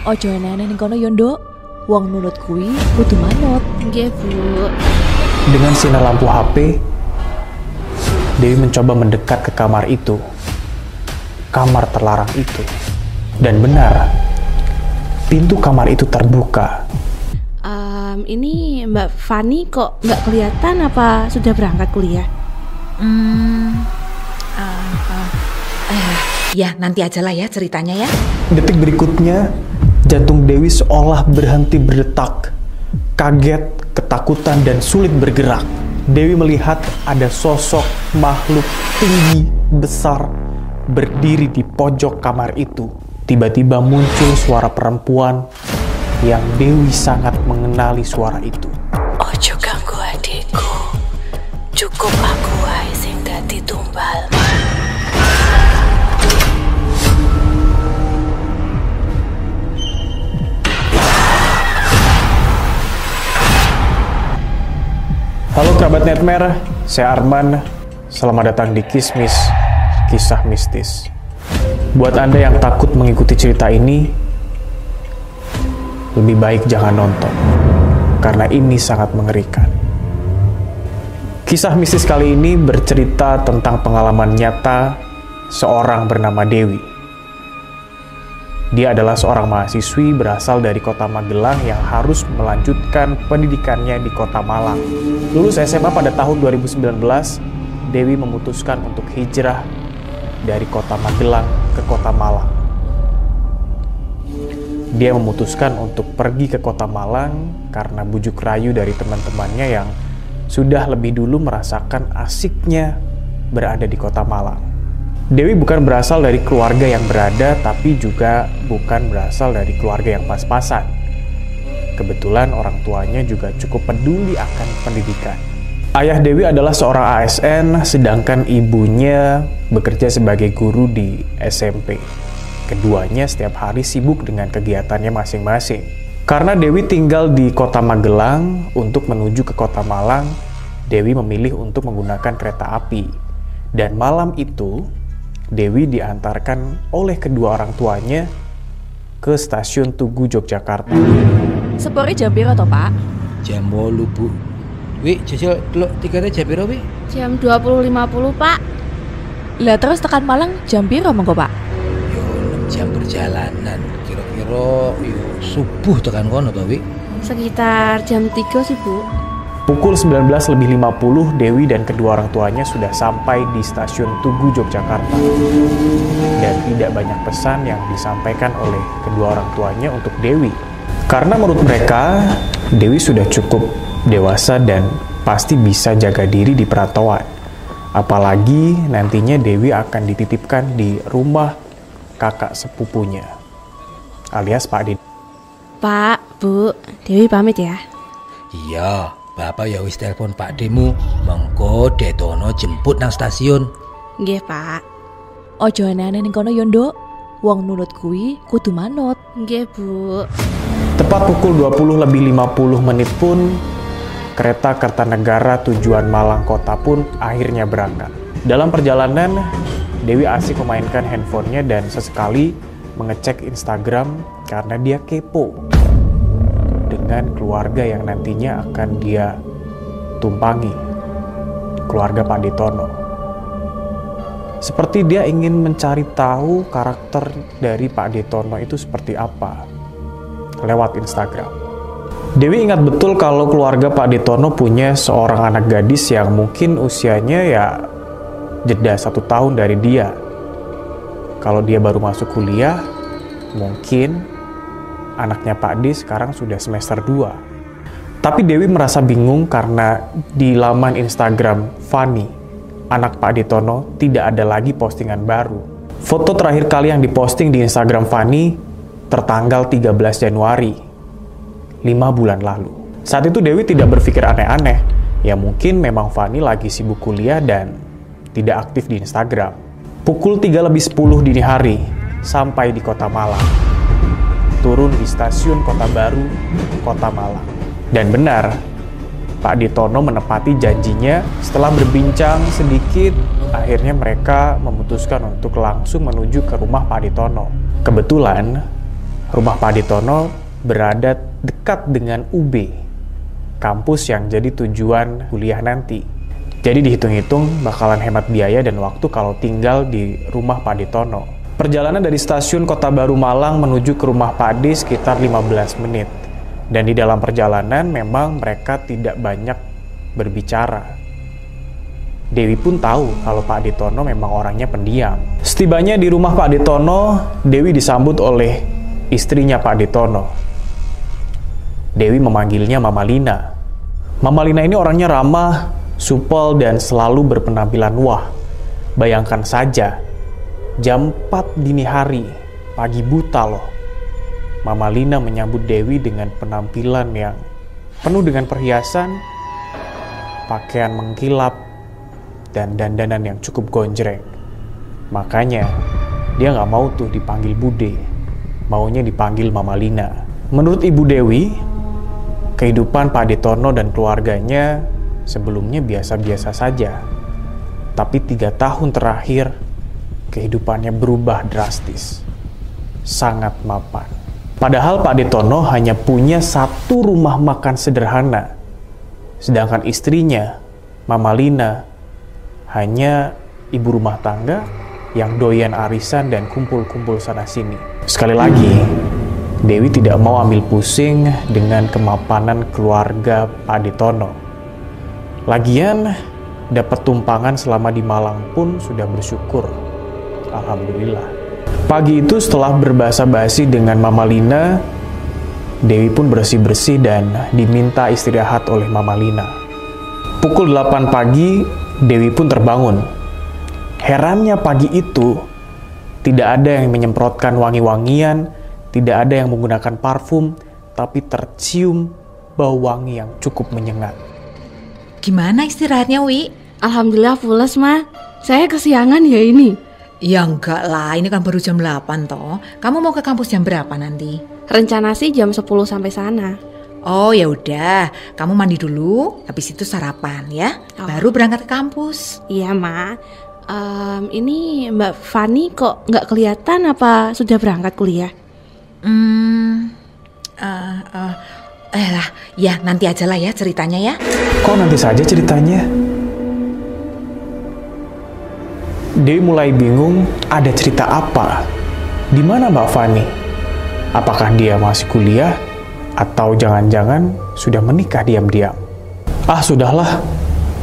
Ojo eneh ning kono yo, Nduk. Wong nurut kuwi kudu manut. Nggih, Bu. Dengan sinar lampu HP, Dewi mencoba mendekat ke kamar itu. Kamar terlarang itu. Dan benar, pintu kamar itu terbuka. Ini Mbak Fani kok nggak kelihatan, apa sudah berangkat kuliah? Ya nanti aja lah ya ceritanya ya. Detik berikutnya, jantung Dewi seolah berhenti berdetak. Kaget, ketakutan, dan sulit bergerak. Dewi melihat ada sosok makhluk tinggi, besar, berdiri di pojok kamar itu. Tiba-tiba muncul suara perempuan yang Dewi sangat mengenali suara itu. Ojo ganggu adikku. Cukup aku wae sing dadi tumbal. Halo kerabat Nightmare, saya Arman. Selamat datang di Kismis, Kisah Mistis. Buat Anda yang takut mengikuti cerita ini, lebih baik jangan nonton, karena ini sangat mengerikan. Kisah mistis kali ini bercerita tentang pengalaman nyata seorang bernama Dewi. Dia adalah seorang mahasiswi berasal dari kota Magelang yang harus melanjutkan pendidikannya di kota Malang. Lulus SMA pada tahun 2019, Dewi memutuskan untuk hijrah dari kota Magelang ke kota Malang. Dia memutuskan untuk pergi ke kota Malang karena bujuk rayu dari teman-temannya yang sudah lebih dulu merasakan asiknya berada di kota Malang. Dewi bukan berasal dari keluarga yang berada, tapi juga bukan berasal dari keluarga yang pas-pasan. Kebetulan orang tuanya juga cukup peduli akan pendidikan. Ayah Dewi adalah seorang ASN, sedangkan ibunya bekerja sebagai guru di SMP. Keduanya setiap hari sibuk dengan kegiatannya masing-masing. Karena Dewi tinggal di kota Magelang, untuk menuju ke kota Malang, Dewi memilih untuk menggunakan kereta api. Dan malam itu, Dewi diantarkan oleh kedua orang tuanya ke stasiun Tugu Yogyakarta. Sepore jam piro to, Pak? Jam 8, Bu. Wi, jajal delok tiketnya jam piro, Wi? Jam 20.50, Pak. Lah terus tekan Malang jam piro monggo, Pak? Yo 6 jam perjalanan. Kira-kira yo subuh tekan kono to, Wi? Sekitar jam 3 sih, Bu. Pukul 19.50, Dewi dan kedua orang tuanya sudah sampai di stasiun Tugu Yogyakarta. Dan tidak banyak pesan yang disampaikan oleh kedua orang tuanya untuk Dewi. Karena menurut mereka, Dewi sudah cukup dewasa dan pasti bisa jaga diri di perantauan. Apalagi nantinya Dewi akan dititipkan di rumah kakak sepupunya, alias Pak Didi. Pak, Bu, Dewi pamit ya. Iya. Bapak ya wis telepon Pak Demu, mengko Detono jemput nang stasiun. Nggih, Pak. Ojo eneh ning kono yo, Nduk. Wong nurut kuwi kudu manut. Nggih, Bu. Tepat pukul 20:50 pun, kereta Kertanegara tujuan Malang Kota pun akhirnya berangkat. Dalam perjalanan, Dewi asik memainkan handphonenya dan sesekali mengecek Instagram karena dia kepo dengan keluarga yang nantinya akan dia tumpangi, keluarga Pak Detono. Seperti dia ingin mencari tahu karakter dari Pak Detono itu seperti apa lewat Instagram. Dewi ingat betul kalau keluarga Pak Detono punya seorang anak gadis yang mungkin usianya ya jeda 1 tahun dari dia. Kalau dia baru masuk kuliah, mungkin anaknya Pak D sekarang sudah semester 2. Tapi Dewi merasa bingung karena di laman Instagram Fani, anak Pak Detono, tidak ada lagi postingan baru. Foto terakhir kali yang diposting di Instagram Fani tertanggal 13 Januari, 5 bulan lalu. Saat itu Dewi tidak berpikir aneh-aneh, ya mungkin memang Fani lagi sibuk kuliah dan tidak aktif di Instagram. Pukul 3:10 dini hari, sampai di kota Malang. Turun di stasiun Kota Baru, Kota Malang. Dan benar, Pak Detono menepati janjinya. Setelah berbincang sedikit, akhirnya mereka memutuskan untuk langsung menuju ke rumah Pak Detono. Kebetulan, Rumah Pak Detono berada dekat dengan UB, kampus yang jadi tujuan kuliah nanti. Jadi dihitung-hitung bakalan hemat biaya dan waktu kalau tinggal di rumah Pak Detono. Perjalanan dari stasiun Kota Baru Malang menuju ke rumah Pak D sekitar 15 menit. Dan di dalam perjalanan memang mereka tidak banyak berbicara. Dewi pun tahu kalau Pak Detono memang orangnya pendiam. Setibanya di rumah Pak Detono, Dewi disambut oleh istrinya Pak Detono. Dewi memanggilnya Mama Lina. Mama Lina ini orangnya ramah, supel, dan selalu berpenampilan wah. Bayangkan saja, jam 4 dini hari, pagi buta loh. Mama Lina menyambut Dewi dengan penampilan yang penuh dengan perhiasan, pakaian mengkilap, dan dandanan yang cukup gonjreng. Makanya, dia nggak mau tuh dipanggil Bude, maunya dipanggil Mama Lina. Menurut Ibu Dewi, kehidupan Pak Detono dan keluarganya sebelumnya biasa-biasa saja. Tapi 3 tahun terakhir, kehidupannya berubah drastis. Sangat mapan. Padahal Pak Detono hanya punya 1 rumah makan sederhana. Sedangkan istrinya, Mama Lina, hanya ibu rumah tangga yang doyan arisan dan kumpul-kumpul sana-sini. Sekali lagi, Dewi tidak mau ambil pusing dengan kemapanan keluarga Pak Detono. Lagian, dapat tumpangan selama di Malang pun sudah bersyukur. Alhamdulillah. Pagi itu setelah berbahasa-basi dengan Mama Lina, Dewi pun bersih-bersih dan diminta istirahat oleh Mama Lina. Pukul 8 pagi, Dewi pun terbangun. Herannya pagi itu, tidak ada yang menyemprotkan wangi-wangian, tidak ada yang menggunakan parfum, tapi tercium bau wangi yang cukup menyengat. Gimana istirahatnya, Wi? Alhamdulillah pulas, Ma. Saya kesiangan ya ini. Ya enggak lah, ini kan baru jam 8 toh. Kamu mau ke kampus jam berapa nanti? Rencana sih jam 10 sampai sana. Oh ya udah, kamu mandi dulu, habis itu sarapan ya. Oh. Baru berangkat ke kampus. Iya, Ma. Ini Mbak Fani kok nggak kelihatan apa sudah berangkat kuliah? Lah, ya nanti aja lah ya ceritanya ya. Kok nanti saja ceritanya? Dewi mulai bingung ada cerita apa. Di mana Mbak Fani? Apakah dia masih kuliah? Atau jangan-jangan sudah menikah diam-diam? Ah sudahlah,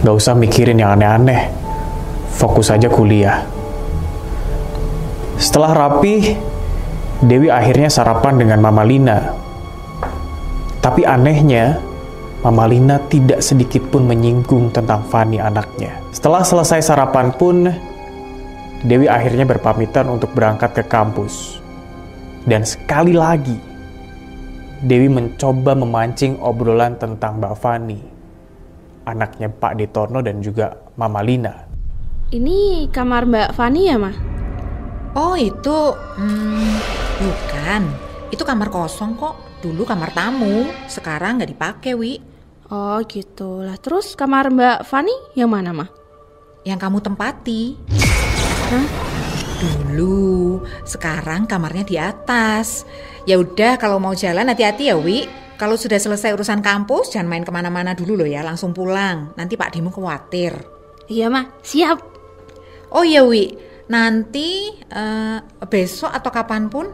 gak usah mikirin yang aneh-aneh. Fokus aja kuliah. Setelah rapi, Dewi akhirnya sarapan dengan Mama Lina. Tapi anehnya, Mama Lina tidak sedikit pun menyinggung tentang Fani anaknya. Setelah selesai sarapan pun, Dewi akhirnya berpamitan untuk berangkat ke kampus. Dan sekali lagi, Dewi mencoba memancing obrolan tentang Mbak Fani, anaknya Pak Detono dan juga Mama Lina. Ini kamar Mbak Fani ya, Ma? Oh itu, bukan. Itu kamar kosong kok. Dulu kamar tamu, sekarang nggak dipakai, Wi. Oh gitu lah. Terus kamar Mbak Fani yang mana, Ma? Yang kamu tempati. Hah? Dulu, sekarang kamarnya di atas. Ya udah, kalau mau jalan hati-hati ya, Wi. Kalau sudah selesai urusan kampus, jangan main kemana-mana dulu loh ya, langsung pulang. Nanti Pak Dimu khawatir. Iya, Ma. Siap. Oh iya, Wi. Nanti besok atau kapanpun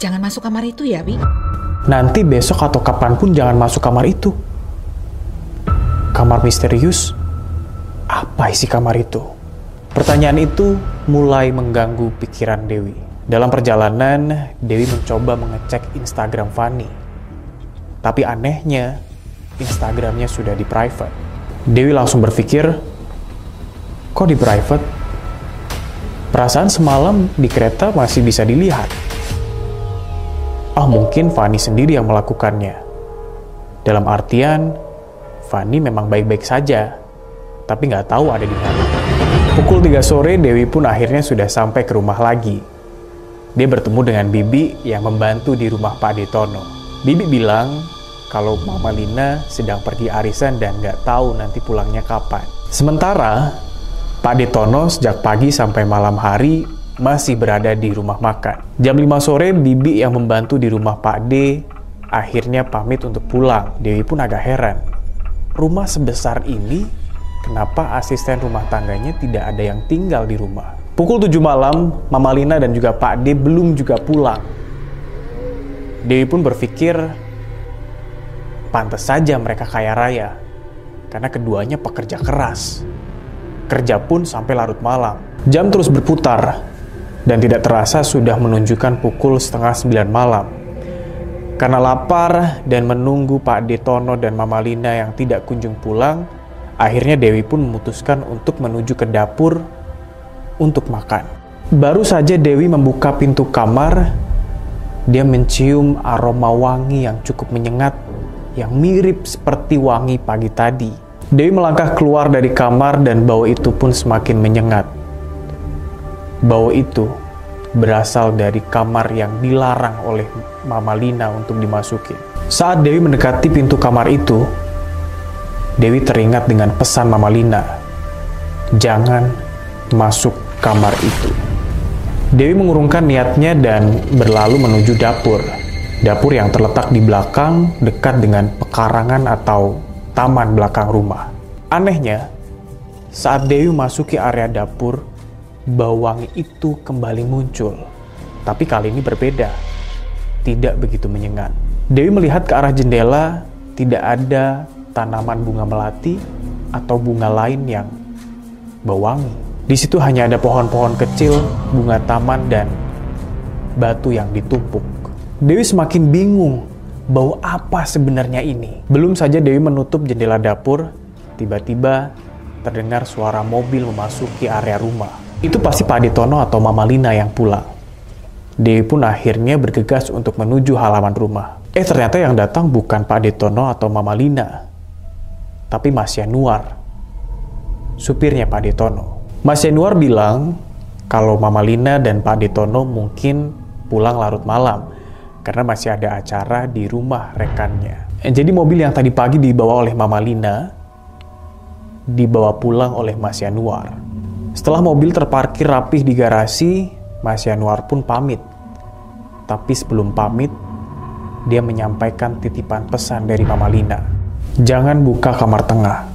jangan masuk kamar itu ya, Wi. Nanti besok atau kapanpun jangan masuk kamar itu. Kamar misterius? Apa isi kamar itu? Pertanyaan itu mulai mengganggu pikiran Dewi. Dalam perjalanan, Dewi mencoba mengecek Instagram Fani. Tapi anehnya, Instagramnya sudah di private. Dewi langsung berpikir, kok di private? Perasaan semalam di kereta masih bisa dilihat. Mungkin Fani sendiri yang melakukannya. Dalam artian, Fani memang baik-baik saja, tapi nggak tahu ada di mana. Pukul 3 sore, Dewi pun akhirnya sudah sampai ke rumah lagi. Dia bertemu dengan Bibi yang membantu di rumah Pak Detono. Bibi bilang kalau Mama Lina sedang pergi arisan dan nggak tahu nanti pulangnya kapan. Sementara, Pak Detono sejak pagi sampai malam hari masih berada di rumah makan. Jam 5 sore, Bibi yang membantu di rumah Pak D akhirnya pamit untuk pulang. Dewi pun agak heran. Rumah sebesar ini, kenapa asisten rumah tangganya tidak ada yang tinggal di rumah? Pukul 7 malam, Mama Lina dan juga Pak D belum juga pulang. Dewi pun berpikir, pantas saja mereka kaya raya, karena keduanya pekerja keras. Kerja pun sampai larut malam. Jam terus berputar, dan tidak terasa sudah menunjukkan pukul 8:30 malam. Karena lapar dan menunggu Pak Detono dan Mama Lina yang tidak kunjung pulang, akhirnya Dewi pun memutuskan untuk menuju ke dapur untuk makan. Baru saja Dewi membuka pintu kamar, dia mencium aroma wangi yang cukup menyengat, yang mirip seperti wangi pagi tadi. Dewi melangkah keluar dari kamar dan bau itu pun semakin menyengat. Bau itu berasal dari kamar yang dilarang oleh Mama Lina untuk dimasuki. Saat Dewi mendekati pintu kamar itu, Dewi teringat dengan pesan Mama Lina, jangan masuk kamar itu. Dewi mengurungkan niatnya dan berlalu menuju dapur. Dapur yang terletak di belakang, dekat dengan pekarangan atau taman belakang rumah. Anehnya, saat Dewi memasuki area dapur, bau wangi itu kembali muncul. Tapi kali ini berbeda, tidak begitu menyengat. Dewi melihat ke arah jendela, tidak ada tanaman bunga melati atau bunga lain yang bau wangi. Di situ hanya ada pohon-pohon kecil, bunga taman, dan batu yang ditumpuk. Dewi semakin bingung, bau apa sebenarnya ini? Belum saja Dewi menutup jendela dapur, tiba-tiba terdengar suara mobil memasuki area rumah. Itu pasti Pak Detono atau Mama Lina yang pulang. Dewi pun akhirnya bergegas untuk menuju halaman rumah. Ternyata yang datang bukan Pak Detono atau Mama Lina, tapi Mas Yanuar, supirnya Pak Detono. Mas Yanuar bilang kalau Mama Lina dan Pak Detono mungkin pulang larut malam karena masih ada acara di rumah rekannya. Jadi mobil yang tadi pagi dibawa oleh Mama Lina dibawa pulang oleh Mas Yanuar. Setelah mobil terparkir rapih di garasi, Mas Yanuar pun pamit. Tapi sebelum pamit, dia menyampaikan titipan pesan dari Mama Lina. Jangan buka kamar tengah.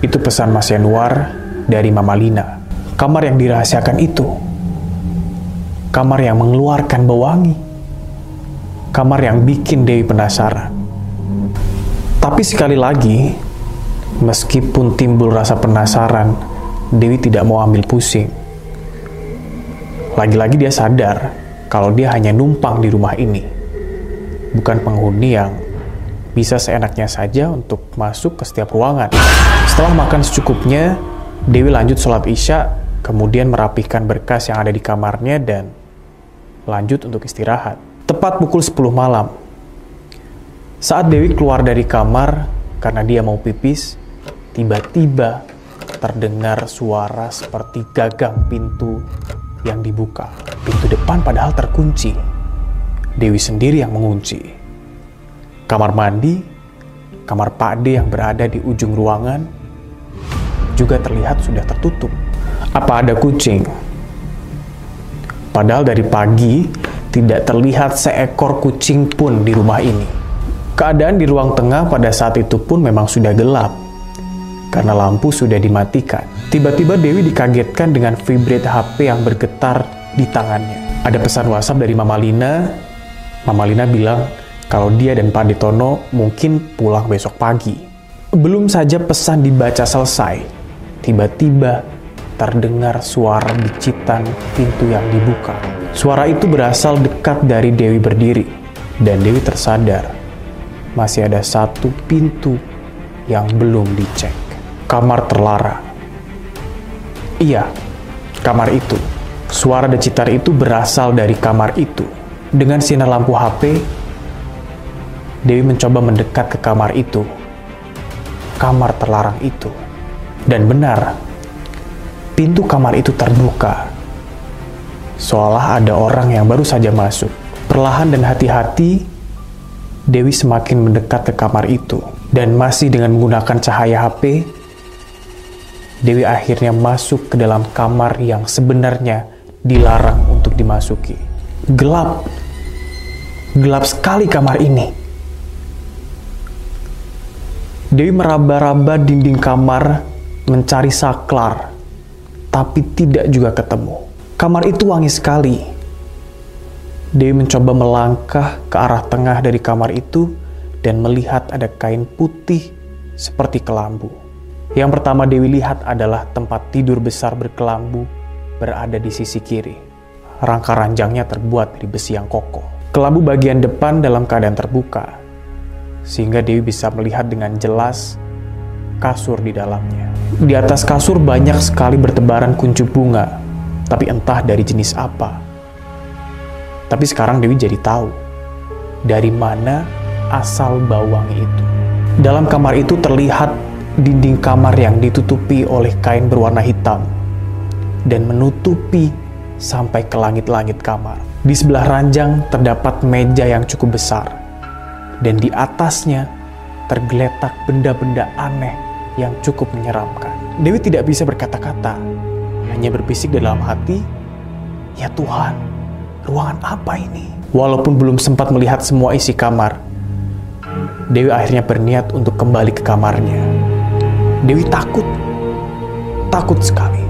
Itu pesan Mas Yanuar dari Mama Lina. Kamar yang dirahasiakan itu. Kamar yang mengeluarkan bau wangi. Kamar yang bikin Dewi penasaran. Tapi sekali lagi, meskipun timbul rasa penasaran, Dewi tidak mau ambil pusing. Lagi-lagi dia sadar kalau dia hanya numpang di rumah ini, bukan penghuni yang bisa seenaknya saja untuk masuk ke setiap ruangan. Setelah makan secukupnya, Dewi lanjut sholat Isya, kemudian merapihkan berkas yang ada di kamarnya dan lanjut untuk istirahat. Tepat pukul 10 malam, saat Dewi keluar dari kamar karena dia mau pipis, tiba-tiba terdengar suara seperti gagang pintu yang dibuka. Pintu depan padahal terkunci. Dewi sendiri yang mengunci. Kamar mandi, kamar Pak D yang berada di ujung ruangan, juga terlihat sudah tertutup. Apa ada kucing? Padahal dari pagi tidak terlihat seekor kucing pun di rumah ini. Keadaan di ruang tengah pada saat itu pun memang sudah gelap, karena lampu sudah dimatikan. Tiba-tiba Dewi dikagetkan dengan vibrate HP yang bergetar di tangannya. Ada pesan WhatsApp dari Mama Lina. Mama Lina bilang kalau dia dan Pak Detono mungkin pulang besok pagi. Belum saja pesan dibaca selesai, tiba-tiba terdengar suara bicitan pintu yang dibuka. Suara itu berasal dekat dari Dewi berdiri, dan Dewi tersadar masih ada satu pintu yang belum dicek. Kamar terlarang. Iya, kamar itu. Suara decitar itu berasal dari kamar itu. Dengan sinar lampu HP, Dewi mencoba mendekat ke kamar itu. Kamar terlarang itu. Dan benar, pintu kamar itu terbuka. Seolah ada orang yang baru saja masuk. Perlahan dan hati-hati, Dewi semakin mendekat ke kamar itu. Dan masih dengan menggunakan cahaya HP, Dewi akhirnya masuk ke dalam kamar yang sebenarnya dilarang untuk dimasuki. Gelap. Gelap sekali kamar ini. Dewi meraba-raba dinding kamar mencari saklar, tapi tidak juga ketemu. Kamar itu wangi sekali. Dewi mencoba melangkah ke arah tengah dari kamar itu dan melihat ada kain putih seperti kelambu. Yang pertama Dewi lihat adalah tempat tidur besar berkelambu berada di sisi kiri. Rangka ranjangnya terbuat dari besi yang kokoh. Kelambu bagian depan dalam keadaan terbuka, sehingga Dewi bisa melihat dengan jelas kasur di dalamnya. Di atas kasur banyak sekali bertebaran kuncup bunga, tapi entah dari jenis apa. Tapi sekarang Dewi jadi tahu dari mana asal bau wangi itu. Dalam kamar itu terlihat dinding kamar yang ditutupi oleh kain berwarna hitam dan menutupi sampai ke langit-langit kamar. Di sebelah ranjang terdapat meja yang cukup besar dan di atasnya tergeletak benda-benda aneh yang cukup menyeramkan. Dewi tidak bisa berkata-kata, hanya berbisik dalam hati, "Ya Tuhan, ruangan apa ini?" Walaupun belum sempat melihat semua isi kamar, Dewi akhirnya berniat untuk kembali ke kamarnya. Dewi takut sekali.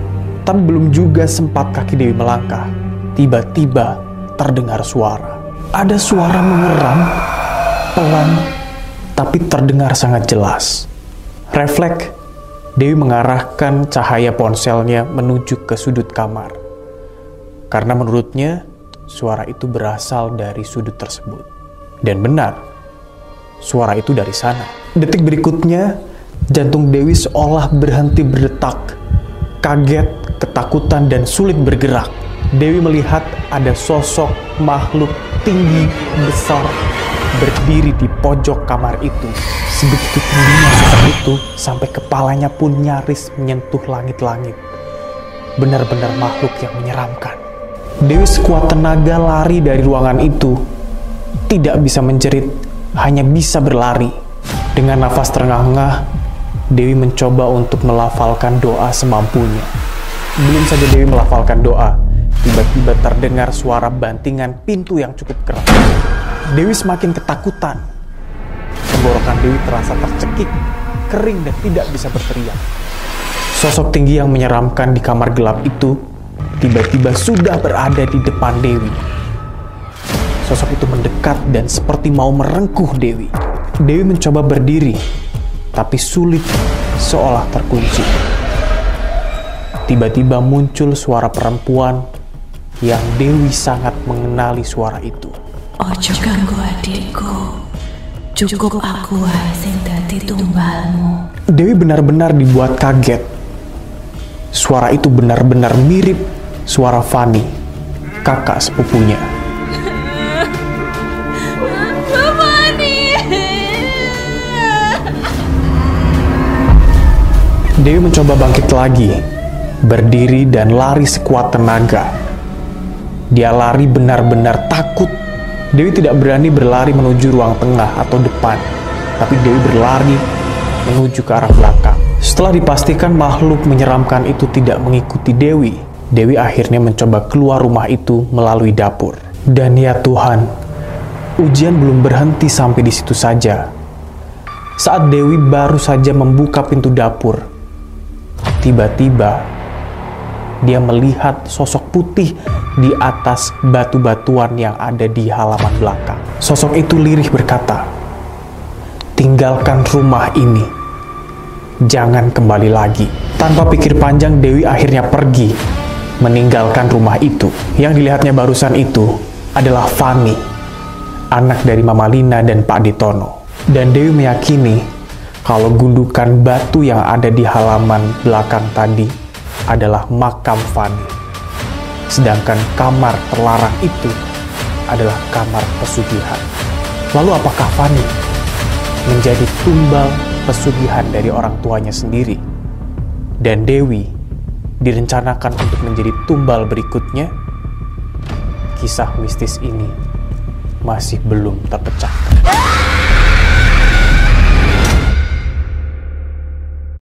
Tapi belum juga sempat kaki Dewi melangkah, tiba-tiba terdengar suara. Ada suara mengeram, pelan, tapi terdengar sangat jelas. Refleks, Dewi mengarahkan cahaya ponselnya menuju ke sudut kamar. Karena menurutnya, suara itu berasal dari sudut tersebut. Dan benar, suara itu dari sana. Detik berikutnya, jantung Dewi seolah berhenti berdetak. Kaget, ketakutan, dan sulit bergerak. Dewi melihat ada sosok makhluk tinggi, besar, berdiri di pojok kamar itu. Sebegitu tingginya sosok itu, sampai kepalanya pun nyaris menyentuh langit-langit. Benar-benar makhluk yang menyeramkan. Dewi sekuat tenaga lari dari ruangan itu. Tidak bisa menjerit, hanya bisa berlari. Dengan nafas terengah-engah, Dewi mencoba untuk melafalkan doa semampunya. Belum saja Dewi melafalkan doa, tiba-tiba terdengar suara bantingan pintu yang cukup keras. Dewi semakin ketakutan. Tenggorokan Dewi terasa tercekik, kering dan tidak bisa berteriak. Sosok tinggi yang menyeramkan di kamar gelap itu tiba-tiba sudah berada di depan Dewi. Sosok itu mendekat dan seperti mau merengkuh Dewi. Dewi mencoba berdiri, tapi sulit, seolah terkunci. Tiba-tiba muncul suara perempuan yang Dewi sangat mengenali suara itu. Ojo ganggu adikku, cukup aku wae sing dadi tumbalmu. Dewi benar-benar dibuat kaget. Suara itu benar-benar mirip suara Fani, kakak sepupunya. Dewi mencoba bangkit lagi, berdiri dan lari sekuat tenaga. Dia lari benar-benar takut. Dewi tidak berani berlari menuju ruang tengah atau depan, tapi Dewi berlari menuju ke arah belakang. Setelah dipastikan makhluk menyeramkan itu tidak mengikuti Dewi, Dewi akhirnya mencoba keluar rumah itu melalui dapur. Dan ya Tuhan, ujian belum berhenti sampai di situ saja. Saat Dewi baru saja membuka pintu dapur, tiba-tiba dia melihat sosok putih di atas batu-batuan yang ada di halaman belakang. Sosok itu lirih berkata, "Tinggalkan rumah ini, jangan kembali lagi." Tanpa pikir panjang, Dewi akhirnya pergi, meninggalkan rumah itu. Yang dilihatnya barusan itu adalah Fani, anak dari Mama Lina dan Pak Ditono. Dan Dewi meyakini kalau gundukan batu yang ada di halaman belakang tadi adalah makam Fani. Sedangkan kamar terlarang itu adalah kamar pesugihan. Lalu apakah Fani menjadi tumbal pesugihan dari orang tuanya sendiri? Dan Dewi direncanakan untuk menjadi tumbal berikutnya? Kisah mistis ini masih belum terpecahkan.